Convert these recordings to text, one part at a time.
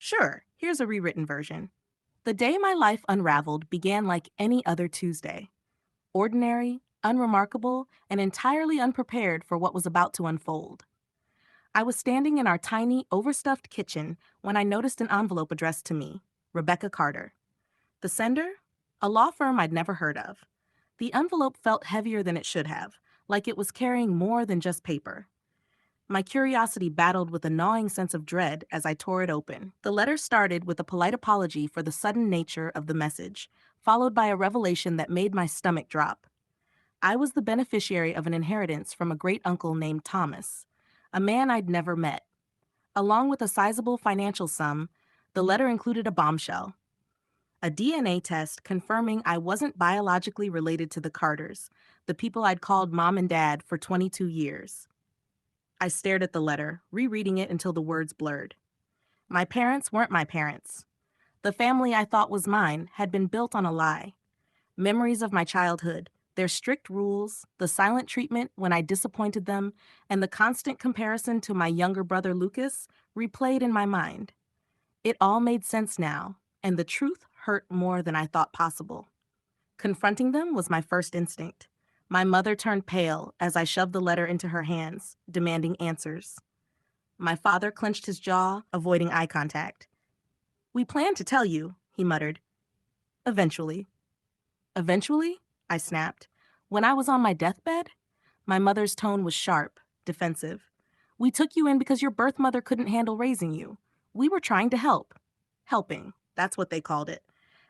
Sure, here's a rewritten version. The day my life unraveled began like any other Tuesday. Ordinary, unremarkable, and entirely unprepared for what was about to unfold. I was standing in our tiny, overstuffed kitchen when I noticed an envelope addressed to me, Rebecca Carter. The sender? A law firm I'd never heard of. The envelope felt heavier than it should have, like it was carrying more than just paper. My curiosity battled with a gnawing sense of dread as I tore it open. The letter started with a polite apology for the sudden nature of the message, followed by a revelation that made my stomach drop. I was the beneficiary of an inheritance from a great uncle named Thomas, a man I'd never met. Along with a sizable financial sum, the letter included a bombshell: a DNA test confirming I wasn't biologically related to the Carters, the people I'd called mom and dad for 22 years. I stared at the letter, rereading it until the words blurred. My parents weren't my parents. The family I thought was mine had been built on a lie. Memories of my childhood, their strict rules, the silent treatment when I disappointed them, and the constant comparison to my younger brother Lucas replayed in my mind. It all made sense now, and the truth hurt more than I thought possible. Confronting them was my first instinct. My mother turned pale as I shoved the letter into her hands, demanding answers. My father clenched his jaw, avoiding eye contact. "We planned to tell you," he muttered. "Eventually." "Eventually?" I snapped. "When I was on my deathbed?" My mother's tone was sharp, defensive. "We took you in because your birth mother couldn't handle raising you. We were trying to help." Helping, that's what they called it.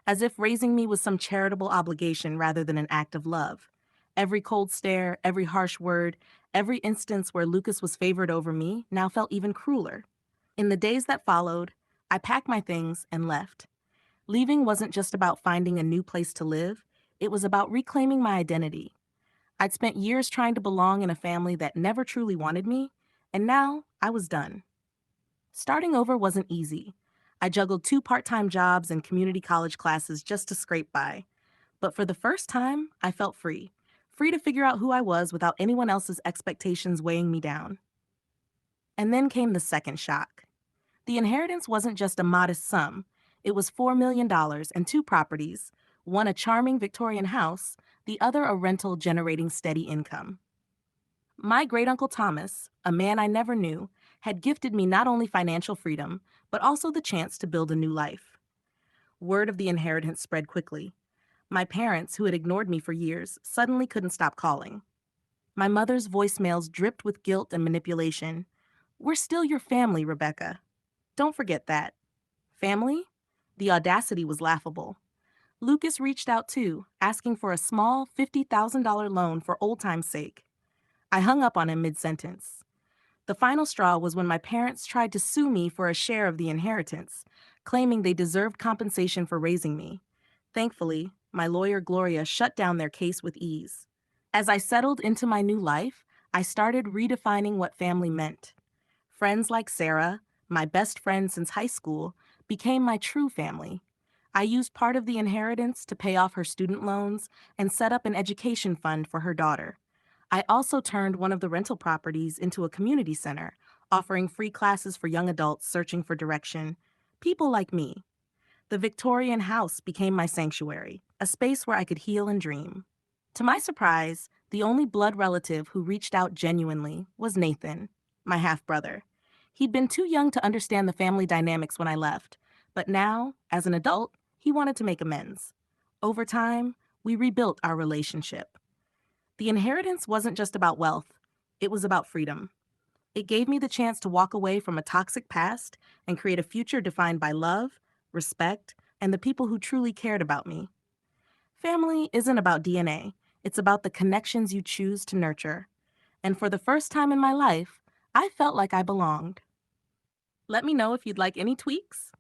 As if raising me was some charitable obligation rather than an act of love. Every cold stare, every harsh word, every instance where Lucas was favored over me now felt even crueler. In the days that followed, I packed my things and left. Leaving wasn't just about finding a new place to live, it was about reclaiming my identity. I'd spent years trying to belong in a family that never truly wanted me, and now I was done. Starting over wasn't easy. I juggled two part-time jobs and community college classes just to scrape by. But for the first time, I felt free. Free to figure out who I was without anyone else's expectations weighing me down. And then came the second shock. The inheritance wasn't just a modest sum. It was $4 million and two properties, one a charming Victorian house, the other a rental generating steady income. My great uncle Thomas, a man I never knew, had gifted me not only financial freedom, but also the chance to build a new life. Word of the inheritance spread quickly. My parents, who had ignored me for years, suddenly couldn't stop calling. My mother's voicemails dripped with guilt and manipulation. "We're still your family, Rebecca. Don't forget that." Family? The audacity was laughable. Lucas reached out too, asking for a small $50,000 loan for old time's sake. I hung up on him mid-sentence. The final straw was when my parents tried to sue me for a share of the inheritance, claiming they deserved compensation for raising me. Thankfully, my lawyer Gloria shut down their case with ease. As I settled into my new life, I started redefining what family meant. Friends like Sarah, my best friend since high school, became my true family. I used part of the inheritance to pay off her student loans and set up an education fund for her daughter. I also turned one of the rental properties into a community center, offering free classes for young adults searching for direction. People like me. The Victorian house became my sanctuary, a space where I could heal and dream. To my surprise, the only blood relative who reached out genuinely was Nathan, my half-brother. He'd been too young to understand the family dynamics when I left, but now, as an adult, he wanted to make amends. Over time, we rebuilt our relationship. The inheritance wasn't just about wealth, it was about freedom. It gave me the chance to walk away from a toxic past and create a future defined by love, respect, and the people who truly cared about me. Family isn't about DNA, it's about the connections you choose to nurture. And for the first time in my life, I felt like I belonged. Let me know if you'd like any tweaks.